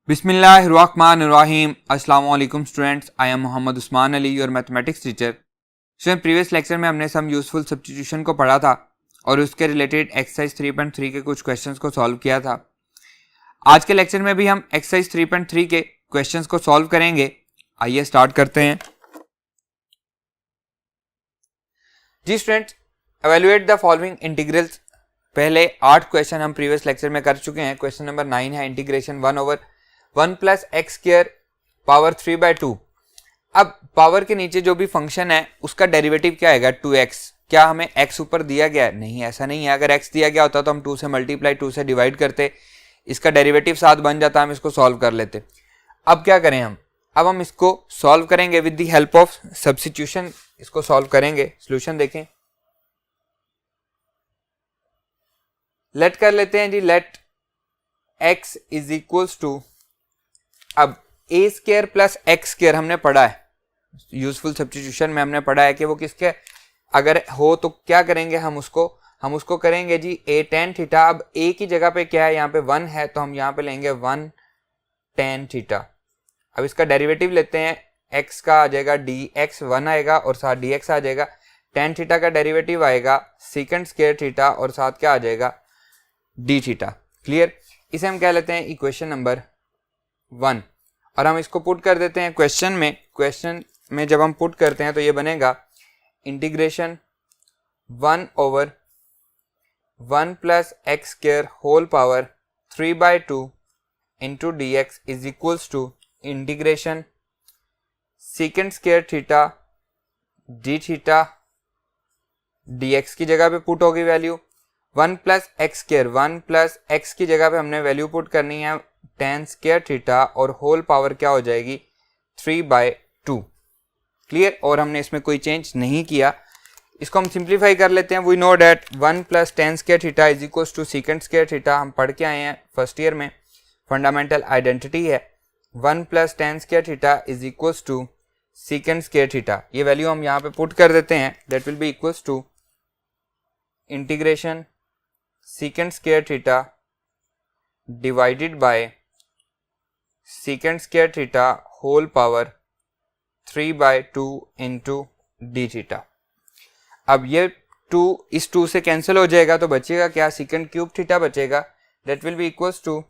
बिस्मिल्लाहिर्रहमानिर्रहीम। अस्सलाम वालेकुम students, I am Mohammad Usman Ali, your mathematics teacher. Student, previous lecture में हमने सम यूजफुल सब्स्टिट्यूशन को पढ़ा था और उसके रिलेटेड एक्सरसाइज 3.3 के कुछ क्वेश्चंस को सॉल्व किया था। आज के लेक्चर में भी हम एक्सरसाइज 3.3 के क्वेश्चंस को सॉल्व करेंगे। आइए स्टार्ट करते हैं। जी students, evaluate the following integrals. पहले 8 क्वेश्चन हम प्रीवियस लेक्चर में कर चुके हैं। क्वेश्चन नंबर 9 है integration 1/1 plus x square power 3/2। अब पावर के नीचे जो भी फंक्शन है उसका डेरिवेटिव क्या आएगा? 2x। क्या हमें x ऊपर दिया गया है? नहीं, ऐसा नहीं है। अगर x दिया गया होता तो हम 2 से मल्टीप्लाई 2 से डिवाइड करते, इसका डेरिवेटिव 7 बन जाता, हम इसको सॉल्व कर लेते। अब क्या करें हम? अब हम इसको सॉल्व करेंगे with the help of substitution. इसको सॉल्व करेंगे। सोल्यूशन देखें, लेट कर लेते हैं जी। Let x is equals to, अब a square plus x square हमने पढ़ा है, यूजफुल सब्स्टिट्यूशन में हमने पढ़ा है कि वो किसके अगर हो तो क्या करेंगे हम उसको करेंगे जी a tan थीटा। अब a की जगह पे क्या है? यहाँ पे 1 है तो हम यहाँ पे लेंगे 1 tan थीटा। अब इसका डेरिवेटिव लेते हैं, x का आ जाएगा dx, 1 आएगा और साथ dx आ जाएगा। tan थीटा का डेरिवेटिव आएगा सेकंड स्क्वायर थीटा और साथ क्या आ जाएगा? d theta. क्लियर? इसे हम क्या लेते हैं? Equation number 1। और हम इसको पुट कर देते हैं क्वेश्चन में जब हम पुट करते हैं तो ये बनेगा integration 1/1 plus x square whole power 3/2 into d x is equals to integration second square theta d theta d x की जगह पे पुट होगी value 1 plus x square, 1 plus x की जगह पे हमने वैल्यू पुट करनी है tan स्क्वायर थीटा और होल पावर क्या हो जाएगी? 3/2। क्लियर? और हमने इसमें कोई चेंज नहीं किया। इसको हम सिंप्लीफाई कर लेते हैं। We know that 1 plus tan square theta is equals to second square theta. हम पढ़ के आए हैं फर्स्ट ईयर में, फंडामेंटल आइडेंटिटी है। 1 plus tan square theta is equals to second square theta. ये वैल्यू हम यहाँ पे पुट कर देते हैं। That will be equals to integration second square theta divided by second square theta whole power 3/2 into d theta. अब ये 2 इस 2 से कैंसिल हो जाएगा तो बचेगा क्या? सेकंड क्यूब थीटा बचेगा। That will be equals to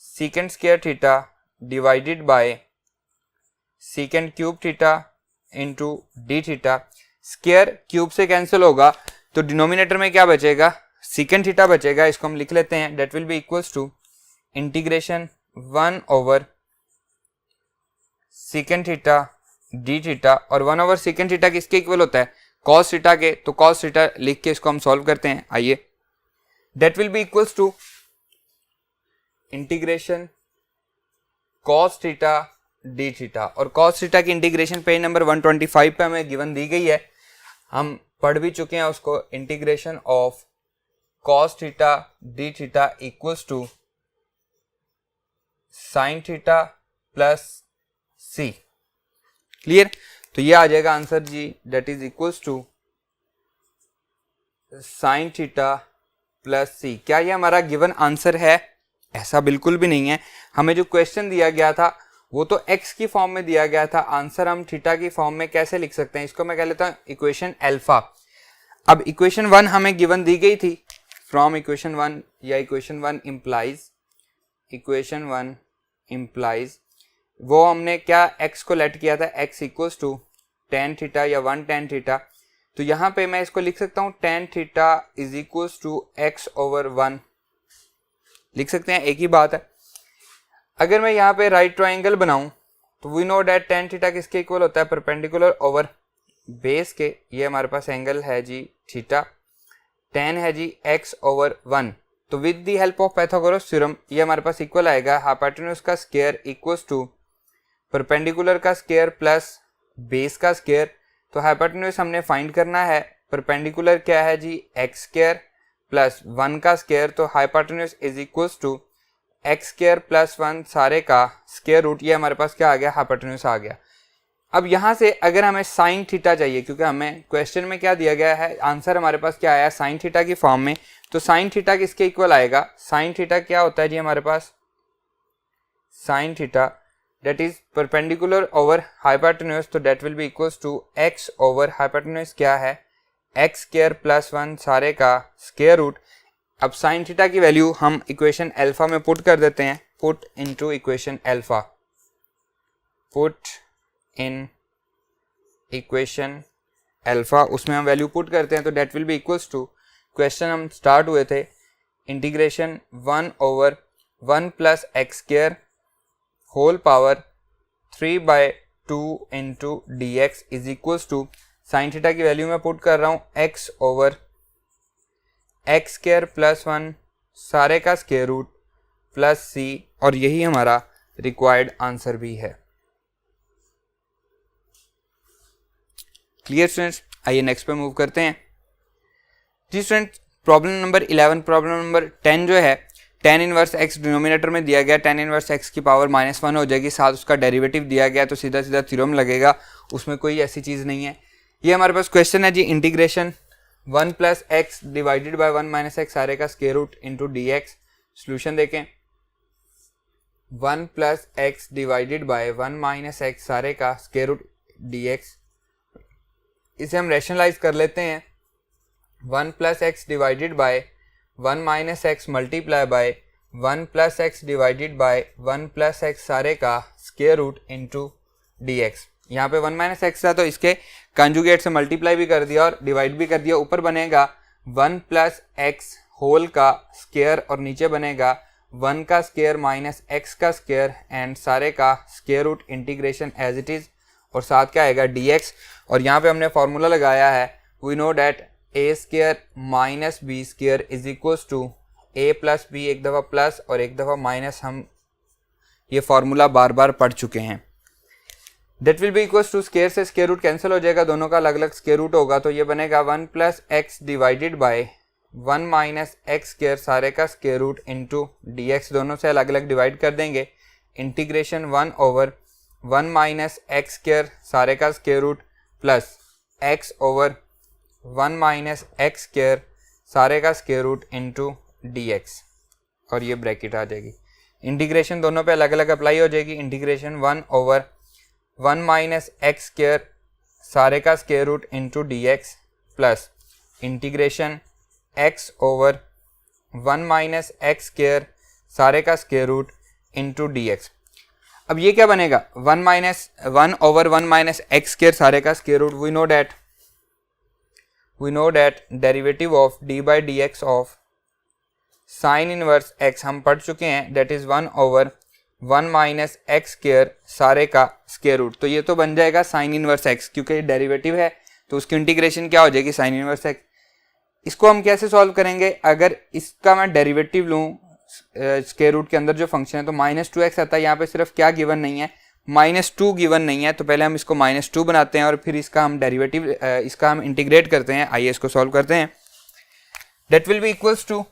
second square theta divided by second cube theta into d theta. Square cube से कैंसिल होगा तो डिनोमिनेटर में क्या बचेगा? सेकंड थीटा बचेगा। इसको हम लिख लेते हैं। That will be equals to integration 1/सेकंड थीटा डी थीटा। और 1/सेकंड थीटा किसके इक्वल होता है? कॉस थीटा के। तो कॉस थीटा लिख के इसको हम सॉल्व करते हैं। आइए, that will be equals to integration cos theta d theta. और कॉस थीटा की इंटीग्रेशन पेज नंबर 125 पे हमें गिवन दी गई है, हम पढ़ भी चुके हैं उसको। Integration of cos theta d theta equals to sine theta plus C. Clear? तो ये आ जाएगा आंसर जी। That is equals to sine theta plus C. क्या ये हमारा गिवन आंसर है? ऐसा बिल्कुल भी नहीं है। हमें जो क्वेश्चन दिया गया था वो तो x की फॉर्म में दिया गया था। आंसर हम थीटा की फॉर्म में कैसे लिख सकते हैं? इसको मैं कह लेता हूं इक्वेशन अल्फा। अब इक्वेशन 1 हमें गिवन दी गई थी फ्रॉम इक्वेशन 1, या इक्वेशन 1 इम्प्लाइज वो हमने क्या x को लेट किया था? x equals to tan theta या 1 tan थीटा। तो यहाँ पे मैं इसको लिख सकता हूँ tan theta is equals to x/1 लिख सकते हैं। एक ही बात है। अगर मैं यहाँ पे राइट ट्राइंगल बनाऊं तो we know that tan theta किसके इक्वल होता है? परपेंडिकुलर ओवर बेस के। ये हमारे पास एंगल है जी थीटा। tan है जी x/1। तो with the help of Pythagoras theorem ये हमारे पास इक्वल आएगा हाइपोटेन्यूज का स्क्वायर इक्वल्स टू परपेंडिकुलर का स्क्वायर प्लस बेस का स्क्वायर। तो हाइपोटेन्यूज हमने फाइंड करना है। परपेंडिकुलर क्या है जी? x स्क्वायर प्लस 1 का स्क्वायर। तो hypotenuse is equals to x square plus 1 सारे का स्क्वायर रूट। ये हमारे पास क्या आ गया? हाइपोटेन्यूज आ गया। अब यहाँ से अगर हमें साइन थीटा चाहिए, क्योंकि हमें क्वेश्चन में क्या दिया गया है? आंसर हमारे पास क्या आया? साइन थीटा की फॉर्म में। तो साइन थीटा किसके इक्वल आएगा? साइन थीटा क्या होता है जी हमारे पास? Sine theta that is perpendicular over hypotenuse, तो that will be equals to x over hypotenuse क्या है x square plus 1 सारे का स्क्वायर रूट। अब साइन थीटा की वैल्यू हम इक्वेशन अल्फा में पुट कर देते हैं, put into equation alpha, put in equation alpha, उसमें हम वैल्यू पुट करते हैं तो that will be equals to, question हम स्टार्ट हुए थे integration 1 over 1 plus x square whole power 3/2 into d x is equals to, sine theta की value में पुट कर रहा हूँ x over x square plus 1 सारे का स्क्वायर रूट प्लस c, और यही हमारा रिक्वायर्ड आंसर भी है। क्लियर स्टूडेंट्स, आइए नेक्स्ट पे मूव करते हैं। जी student, problem number 11, problem number 10 जो है tan इनवर्स x डिनोमिनेटर में दिया गया, tan इनवर्स x की पावर -1 हो जाएगी, साथ उसका डेरिवेटिव दिया गया, तो सीधा सीधा थ्योरम लगेगा, उसमें कोई ऐसी चीज़ नहीं है। ये हमारे पास क्वेश्चन है जी, integration 1 + x divided by 1 - x सारे का square root into d x. Solution देखें, 1 + x डिवाइडेड बाय 1 - x सारे का स्क्वायर रूट डी एक्स, इसे हम रैशनलाइज कर लेते हैं। 1 + x divided by 1 - x multiply by 1 + x divided by 1 + x सारे का square root into d x. यहाँ पे 1 - x था तो इसके कंजुगेट से मल्टीप्लाई भी कर दिया और डिवाइड भी कर दिया। ऊपर बनेगा 1 + x होल का स्क्वायर और नीचे बनेगा 1 का स्क्वायर माइनस x का स्क्वायर एंड सारे का square root integration as it is, और साथ क्या आएगा dx। और यहाँ पे हमने फॉर्मूला लगाया है, we know that a² minus b² is equals to a + b, एक दफ़ा प्लस और एक दफ़ा माइनस, हम ये फार्मूला बार बार पढ़ चुके हैं। That will be equals to, square से स्क्वायर रूट कैंसिल हो जाएगा, दोनों का अलग अलग स्क्वायर रूट होगा, तो ये बनेगा 1 + x डिवाइडेड बाय 1 - x² सारे का square root into d x, दोनों से अलग अलग डिवाइड कर देंगे। इंटीग्रेशन 1 ओवर 1 - x² सारे का square root plus x over 1 - x² सारे का square root into d x, और ये ब्रैकेट आ जाएगी। इंटीग्रेशन दोनों पे अलग अलग अप्लाई हो जाएगी। इंटीग्रेशन 1 ओवर 1 - x² सारे का square root into d x plus integration x over 1 - x² सारे का square root into d x. अब ये क्या बनेगा, 1 ओवर 1 - x² सारे का square root, we know that derivative of d by dx of sin inverse x हम पढ़ चुके हैं, that is 1 ओवर 1 - x² सारे का स्क्वायर रूट, तो ये तो बन जाएगा sin इनवर्स x, क्योंकि डेरिवेटिव है तो उसकी इंटीग्रेशन क्या हो जाएगी sin इनवर्स x। इसको हम कैसे सॉल्व करेंगे, अगर इसका मैं डेरिवेटिव लूँ स्क्वायर रूट के अंदर जो फंक्शन है तो -2x आता है। यहाँ पे सिर्फ क्या गिवन नहीं है, -2 गिवन नहीं है, तो पहले हम इसको -2 बनाते हैं और फिर इसका हम डेरिवेटिव इसका हम इंटीग्रेट करते हैं। आइए इसको सॉल्व करते हैं। That will be equals to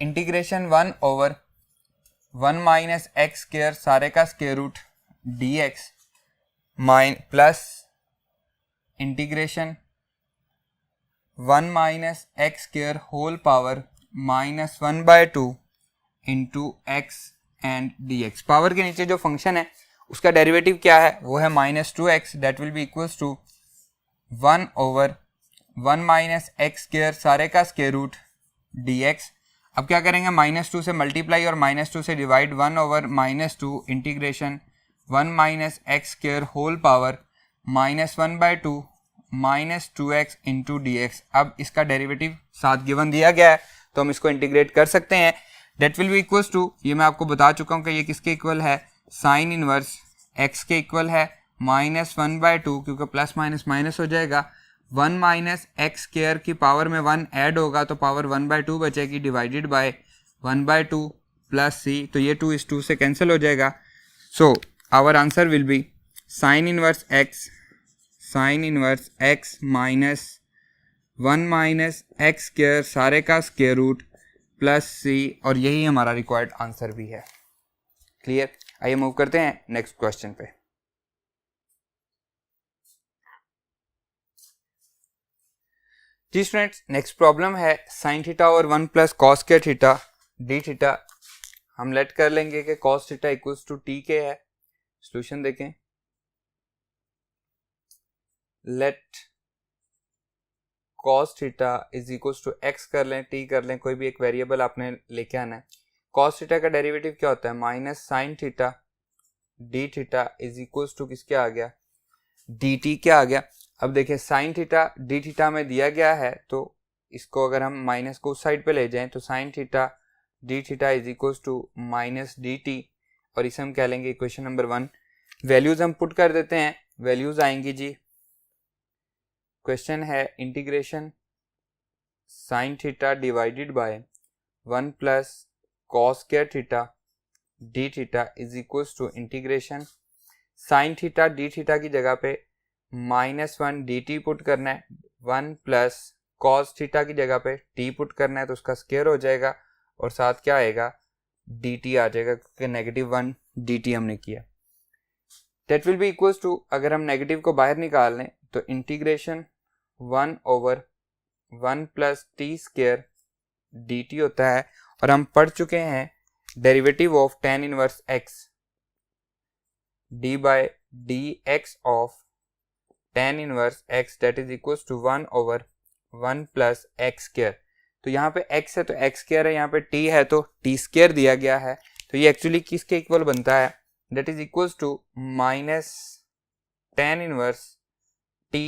integration 1 over 1 - x² सारे का square root dx plus integration 1 - x² whole power -1/2 into x and dx। Power के नीचे जो फंक्शन है उसका डेरिवेटिव क्या है, वो है -2x, that will be equals to 1 over 1 - x² सारे का स्क्वायर रूट dx। अब क्या करेंगे, -2 से मल्टीप्लाई और -2 से divide, 1 over -2 integration 1 - x² whole power -1/2 -2x into dx। अब इसका डेरिवेटिव साथ गिवन दिया गया है तो हम इसको इंटीग्रेट कर सकते हैं। That will be equals to, ये मैं आपको बता चुका हूँ कि ये किसके इक्वल है, साइन इनवर्स x के इक्वल है, -1/2 क्योंकि प्लस माइनस माइनस हो जाएगा, 1 - x² की पावर में 1 ऐड होगा तो पावर 1/2 बचेगी, डिवाइडेड बाय 1/2 प्लस c, तो ये 2 इस 2 से कैंसिल हो जाएगा। So our answer will be sine inverse x -1 - x² सारे का स्क्वायर रूट प्लस c, और यही हमारा रिक्वायर्ड आंसर भी है। क्लियर, आइए मूव करते हैं नेक्स्ट क्वेश्चन पे। जी स्टूडेंट्स, नेक्स्ट प्रॉब्लम है साइन थीटा और 1 + cos² थीटा डी थीटा हम लेट कर लेंगे कि cos theta equals to t के है। सोल्यूशन देखें, let cos theta is equals to x कर लें, टी कर लें, कोई भी एक वेरिएबल आपने लेके आना है। cos थीटा का डेरिवेटिव क्या होता है, minus sine theta d theta is equals to किसके आ गया, डी टी क्या आ गया। अब देखिए साइन थीटा डी थीटा में दिया गया है, तो इसको अगर हम माइनस को उस साइड पे ले जाएं तो sine theta d theta is equals to minus d t, और इसे हम कह लेंगे इक्वेशन नंबर 1। वैल्यूज हम पुट कर देते हैं, वैल्यूज आएंगी जी, क्वेश्चन है integration sine theta divided by 1 plus cos square theta d theta is equals to integration sine theta d theta की जगह पे -1 डी टी पुट करना है, 1 प्लस कॉस थीटा की जगह पे टी पुट करना है, तो उसका स्क्वायर हो जाएगा और साथ क्या आएगा, डी टी आ जाएगा, क्योंकि -1 डी टी हमने किया। That will be equals to, अगर हम नेगेटिव को बाहर निकाल लें तो integration 1/1 plus t square d t होता है। और हम पढ़ चुके हैं derivative of tan inverse x d by d x of tan inverse x that is equals to 1/1 plus x square. तो यहाँ पे x है तो x स्क्वायर है, यहाँ पे t है तो t स्क्वायर दिया गया है, तो ये एक्चुअली किसके इक्वल बनता है, that is equals to minus tan inverse t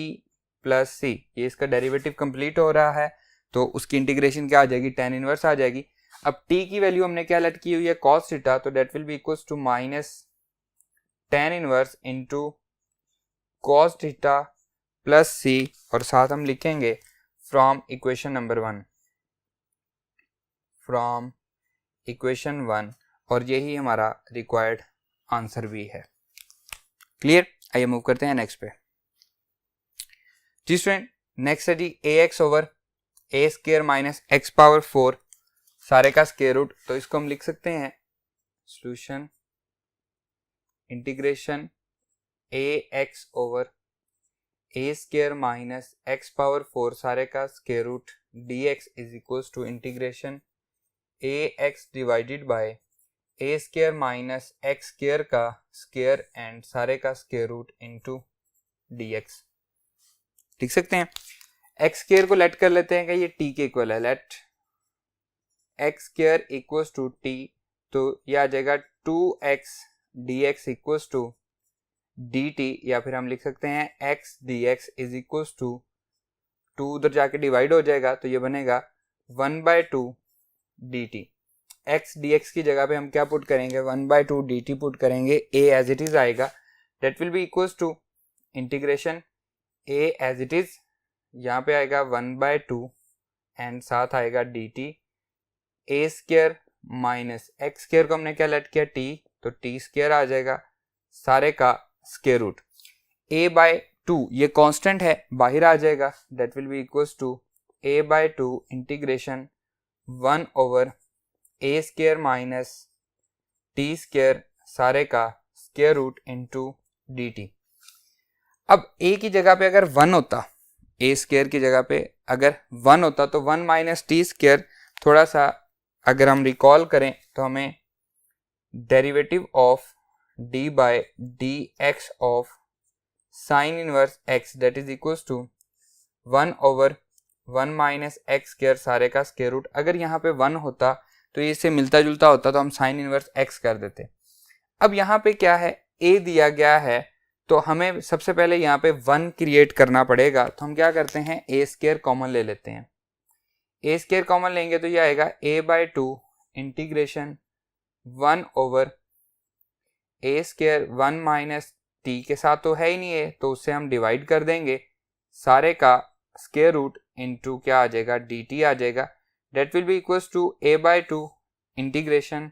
plus c। ये इसका डेरिवेटिव कंप्लीट हो रहा है, तो उसकी इंटीग्रेशन क्या आ जाएगी, tan इनवर्स आ जाएगी। अब t की वैल्यू हमने क्या लेट की हुई है, cos थीटा, तो that will be equals to minus tan inverse into cos theta plus c, और साथ हम लिखेंगे from equation number 1, from equation 1, और यही हमारा रिक्वायर्ड आंसर भी है। क्लियर, आइए मूव करते हैं नेक्स्ट पे। जी स्टूडेंट, नेक्स्ट है जी ax over a square minus x power 4 सारे का स्क्वायर रूट। तो इसको हम लिख सकते हैं solution integration ax over a square minus x power 4 सारे का square root dx is equals to integration ax divided by a square minus x square का स्क्वायर एंड सारे का स्क्वायर रूट इनटू dx। लिख सकते हैं x स्क्वायर को late कर लेते हैं कि ये t के इक्वल है, let x square equals to t, तो ये आ जाएगा 2x dx equals to dt, या फिर हम लिख सकते हैं x dx is equals to 2 उधर जाके डिवाइड हो जाएगा, तो ये बनेगा 1/2 dt। x dx की जगह पे हम क्या पुट करेंगे, 1/2 dt पुट करेंगे, a एज इट इज आएगा, that will be equals to integration a as it is, यहाँ पे आएगा 1/2 एंड साथ आएगा dt, a square minus x square को हमने क्या लेट किया t, तो t स्क्वायर आ जाएगा, सारे का स्क्वायर रूट a/2, ये कांस्टेंट है बाहर आ जाएगा, that will be equals to a/2 integration 1 over a square minus t square सारे का स्क्वायर रूट इनटू dt। अब a की जगह पे अगर 1 होता, a स्क्वायर की जगह पे अगर 1 होता तो 1 माइनस टी स्क्वायर, थोड़ा सा अगर हम रिकॉल करें तो हमें derivative of d by d x of sine inverse x that is equals to 1 over 1 minus x square सारे का स्क्वायर रूट। अगर यहाँ पे 1 होता तो ये इससे मिलता जुलता होता तो हम साइन इनवर्स x कर देते। अब यहाँ पे क्या है, a दिया गया है, तो हमें सबसे पहले यहाँ पे 1 क्रिएट करना पड़ेगा, तो हम क्या करते हैं, a स्क्वायर कॉमन ले लेते हैं। a स्क्वायर कॉमन लेंगे तो ये आएगा a/2 integration 1 over a square 1 minus t के साथ तो है ही नहीं है, तो उससे हम डिवाइड कर देंगे, सारे का स्क्वायर रूट इनटू क्या आ जाएगा, dt आ जाएगा, that will be equals to a/2 integration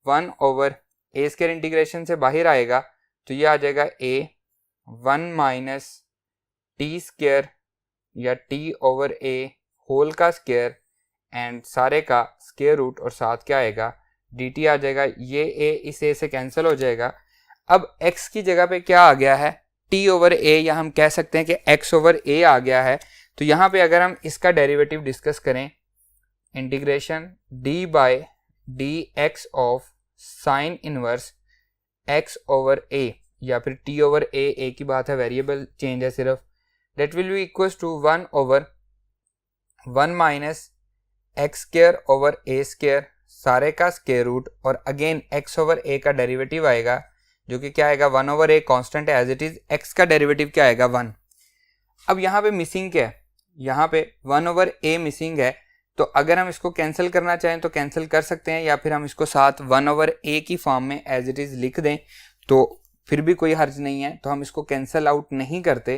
1 over a square integration से बाहर आएगा, तो ये आ जाएगा a 1 माइनस टी स्क्वायर या t ओवर a होल का स्क्वायर एंड सारे का स्क्वायर रूट, और साथ क्या आएगा, dt आ जाएगा, ये a इस a से कैंसिल हो जाएगा। अब x की जगह पे क्या आ गया है, t ओवर a, या हम कह सकते हैं कि x ओवर a आ गया है। तो यहाँ पे अगर हम इसका डेरिवेटिव डिस्कस करें, integration d by dx of sine inverse x over a या फिर t ओवर a की बात है, वेरिएबल चेंज है सिर्फ, that will be equals to 1 over 1 minus x square over a square सारे का स्क्वायर रूट, और अगेन x ओवर a का डेरिवेटिव आएगा जो कि क्या आएगा 1 ओवर a कांस्टेंट है एज इट इज, x का डेरिवेटिव क्या आएगा 1। अब यहाँ पे मिसिंग क्या है, यहाँ पे 1 ओवर a मिसिंग है, तो अगर हम इसको कैंसिल करना चाहें तो कैंसिल कर सकते हैं, या फिर हम इसको साथ 1 ओवर a की फॉर्म में एज इट इज लिख दें तो फिर भी कोई हर्ज नहीं है। तो हम इसको कैंसिल आउट नहीं करते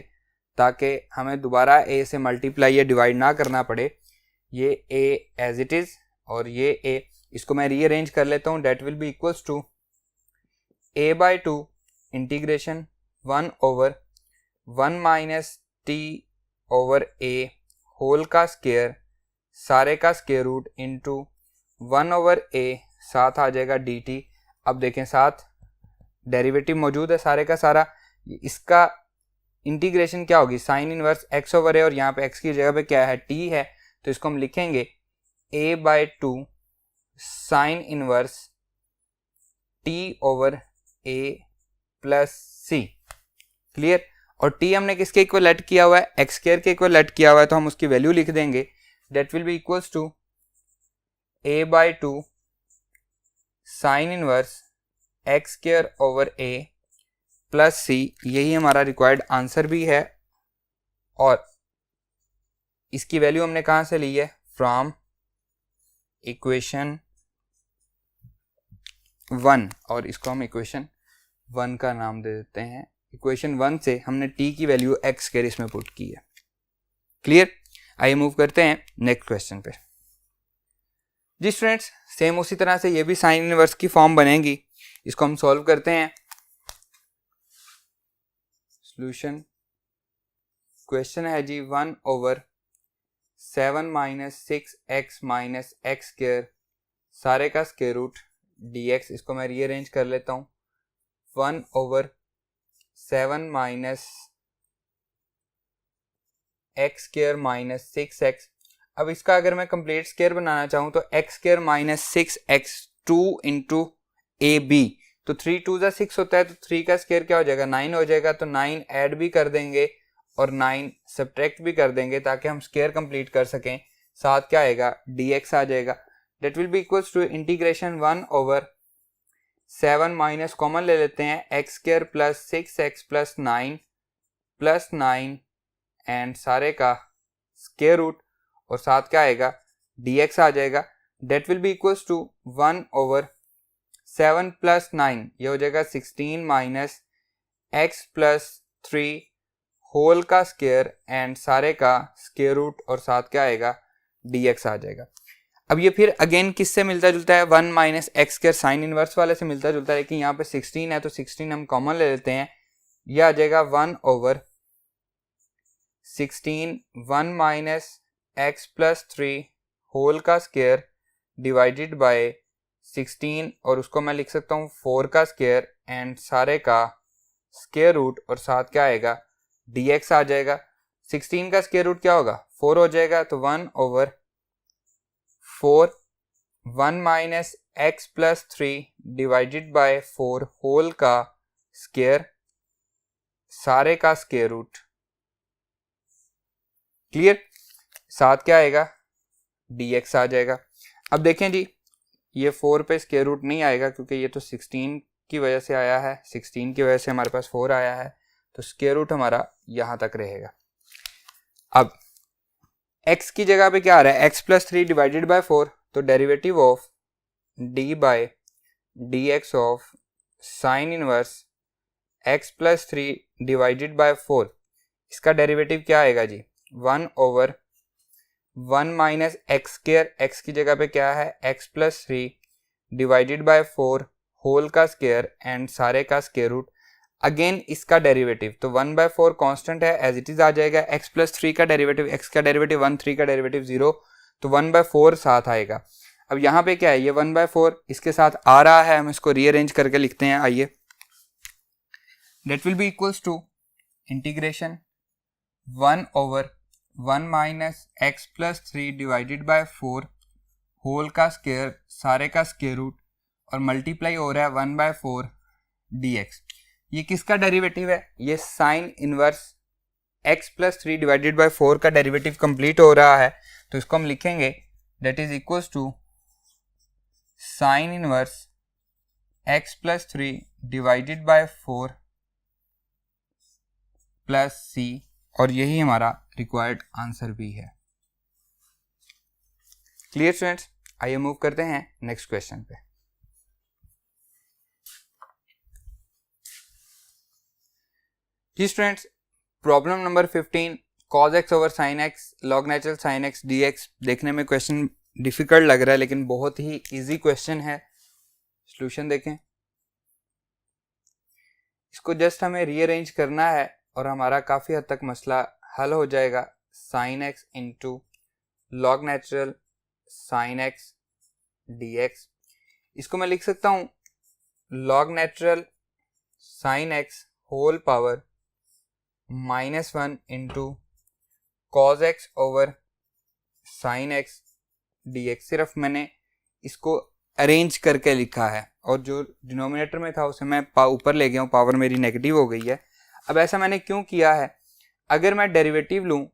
ताकि हमें दोबारा a से मल्टीप्लाई या डिवाइड ना करना पड़े। ये a एज इट इज और ये a, इसको मैं रीअरेंज कर लेता हूँ। That will be equals to a by 2 integration 1 over 1 minus t over a whole का स्क्वायर सारे का square root into 1 over a, साथ आ जाएगा dt। अब देखें साथ डेरिवेटिव मौजूद है सारे का सारा, इसका इंटीग्रेशन क्या होगी sign inverse x over a, और यहाँ पे x की जगह पे क्या है t है, तो इसको हम लिखेंगे a by 2 sine inverse t over a plus c। Clear. और t हमने किसके इक्वल ऐड किया हुआ है, x स्क्वायर के इक्वल ऐड किया हुआ है, तो हम उसकी वैल्यू लिख देंगे। That will be equals to a by 2 sine inverse x square over a plus c। यही हमारा रिक्वायर्ड आंसर भी है, और इसकी वैल्यू हमने कहाँ से ली है, फ्रॉम इक्वेशन 1, और इसको हम इक्वेशन 1 का नाम दे देते हैं। इक्वेशन 1 से हमने t की वैल्यू एक्स स्क्वायर इसमें पुट की है। क्लियर। आइए मूव करते हैं नेक्स्ट क्वेश्चन पे। जी स्टूडेंट्स, सेम उसी तरह से ये भी साइन इनवर्स की फॉर्म बनेगी। इसको हम सॉल्व करते हैं। सॉल्यूशन क्वेश्चन है जी 1 over 7 minus 6x minus x square सारे का स्क्वायर रूट dx। इसको मैं रीअरेंज कर लेता हूँ। 1 over 7 minus x square minus 6x। अब इसका अगर मैं कंप्लीट स्क्वायर बनाना चाहूँ तो x square minus 6x 2 into a b, तो 3 2 जा 6 होता है, तो 3 का स्क्वायर क्या हो जाएगा 9 हो जाएगा। तो 9 ऐड भी कर देंगे और 9 सब्ट्रैक्ट भी कर देंगे ताकि हम स्क्वायर कंप्लीट कर सकें। साथ क्या आएगा dx आ जाएगा। That will be equals to integration 1 over 7 minus common ले लेते हैं x square plus 6x plus 9 and सारे का स्क्वायर रूट, और साथ क्या आएगा dx आ जाएगा। That will be equals to 1 over 7 plus 9, ये हो जाएगा 16 माइनस x प्लस 3 होल का स्क्वायर एंड सारे का स्क्वायर रूट, और साथ क्या आएगा dx आ जाएगा। अब ये फिर अगेन किससे मिलता जुलता है, 1 minus x square sine inverse वाले से मिलता जुलता है, लेकिन यहाँ पे 16 है तो 16 हम कॉमन ले लेते हैं। यह आ जाएगा 1 over 16 1 minus x plus 3 whole का स्क्वायर डिवाइडेड बाय 16, और उसको मैं लिख सकता हूँ 4 का स्क्वायर एंड सारे का स्क्वायर रूट, और साथ क्या आएगा dx आ जाएगा। 16 का स्क्वायर रूट क्या होगा 4 हो जाएगा, तो 1 over 4 1 minus x plus 3 divided by 4 whole का स्क्वायर सारे का स्क्वायर रूट। क्लियर। साथ क्या आएगा dx आ जाएगा। अब देखें जी, ये 4 पे स्क्वायर रूट नहीं आएगा क्योंकि ये तो 16 की वजह से आया है, 16 की वजह से हमारे पास 4 आया है, तो स्क्वायर रूट हमारा यहां तक रहेगा। अब x की जगह पे क्या आ रहा है x प्लस 3 डिवाइडेड बाय 4, तो derivative of d by dx of sine inverse x plus 3 divided by 4, इसका डेरिवेटिव क्या आएगा जी 1 over 1 minus x square, x की जगह पे क्या है x plus 3 divided by 4 whole का स्क्वायर एंड सारे का स्क्वायर रूट। अगेन इसका डेरिवेटिव, तो 1/4 कांस्टेंट है एज इट इज आ जाएगा। x प्लस 3 का डेरिवेटिव, x का डेरिवेटिव 1, 3 का डेरिवेटिव 0, तो 1/4 साथ आएगा। अब यहाँ पे क्या है ये 1/4 इसके साथ आ रहा है, हम इसको रीअरेंज करके लिखते हैं। आइए, that will be equals to integration 1 over 1 minus x plus 3 divided by 4 whole का स्क्वायर, सारे का स्क्वायर रूट, और मल्टीप्लाई हो रहा है 1/4 dx। ये किसका डेरिवेटिव है? ये sign inverse x+3 divided by 4 का डेरिवेटिव कंप्लीट हो रहा है। तो इसको हम लिखेंगे that is equals to sine inverse x+3 divided by 4 plus c, और यही हमारा रिक्वायर्ड आंसर भी है। Clear students? आइए मूव करते हैं नेक्स्ट क्वेश्चन पे। जी students, problem number 15, cos x over sin x log natural sin x dx। देखने में क्वेश्चन डिफिकल्ट लग रहा है लेकिन बहुत ही इजी क्वेश्चन है। सॉल्यूशन देखें। इसको जस्ट हमें रीअरेंज करना है और हमारा काफी हद तक मसला हल हो जाएगा। sin x into log natural sin x dx। इसको मैं लिख सकता हूं log natural sin x whole power -1 into cos x over sin x dx। सिर्फ मैंने इसको अरेंज करके लिखा है और जो डिनोमिनेटर में था उसे मैं ऊपर ले गया हूँ, पावर मेरी नेगेटिव हो गई है। अब ऐसा मैंने क्यों किया है? अगर मैं डेरिवेटिव लूँ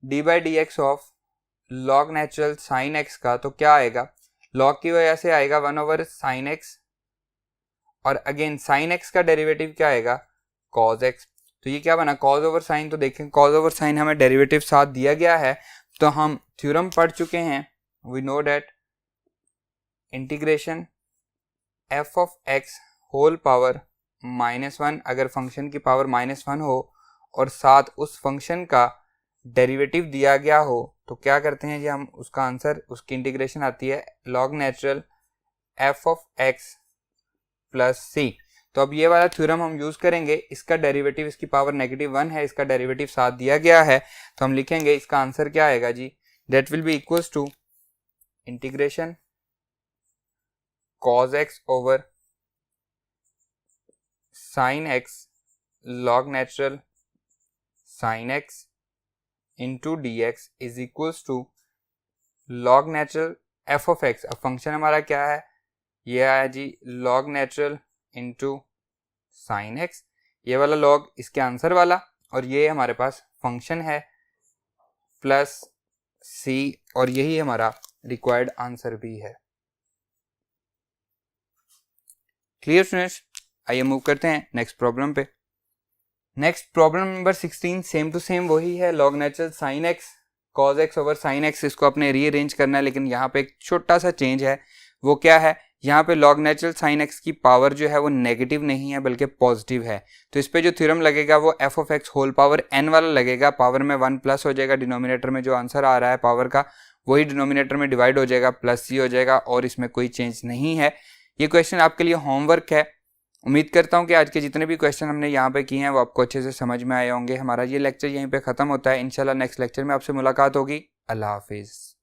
d/dx of log natural sin x का तो क्या आएगा? log की वजह से आएगा 1 ओवर sin x, और अगेन sin x का डेरिवेटिव क्या आएगा? cos x। तो ये क्या बना? cos over sin। तो देखें cos ओवर sin हमें डेरिवेटिव साथ दिया गया है, तो हम थ्योरम पढ़ चुके हैं। We know that integration f of x whole power -1, अगर फंक्शन की पावर -1 हो और साथ उस फंक्शन का डेरिवेटिव दिया गया हो तो क्या करते हैं जी? हम उसका आंसर, उसकी इंटीग्रेशन आती है log natural f of x plus c। तो अब ये वाला थ्योरम हम यूज करेंगे। इसका डेरिवेटिव, इसकी पावर -1 है, इसका डेरिवेटिव साथ दिया गया है, तो हम लिखेंगे इसका आंसर क्या आएगा जी? That will be equals to integration cos x over sin x log natural sin x into dx is equals to log natural f of x। अब फंक्शन हमारा क्या है? ये आया जी log natural into sin x, ये वाला log इसके आंसर वाला, और ये हमारे पास फंक्शन है प्लस c, और यही हमारा रिक्वायर्ड आंसर भी है। Clear students? आइए मूव करते हैं नेक्स्ट प्रॉब्लम पे। Next problem number 16, same to same वही है, log natural sin x cos x over sin x। इसको अपने रीअरेंज करना है, लेकिन यहाँ पे एक छोटा सा चेंज है। वो क्या है? यहाँ पे log नेचुरल sin x की पावर जो है वो नेगेटिव नहीं है बल्कि पॉजिटिव है। तो इस पे जो थ्योरम लगेगा वो f of x whole power n वाला लगेगा। पावर में 1 प्लस हो जाएगा, डिनोमिनेटर में जो आंसर आ रहा है पावर का वही डिनोमिनेटर में डिवाइड हो जाएगा, प्लस c हो जाएगा, और इसमें कोई चेंज नहीं है। ये क्वेश्चन आपके लिए होमवर्क है। उम्मीद करता हूँ कि आज के जितने भी क्वेश्चन हमने यहाँ पे किए हैं वो आपको अच्छे से समझ में आए होंगे। हमारा ये लेक्चर यहीं पे ख़त्म होता है। इंशाल्लाह नेक्स्ट लेक्चर में आपसे मुलाकात होगी। अल्लाह हाफिज़।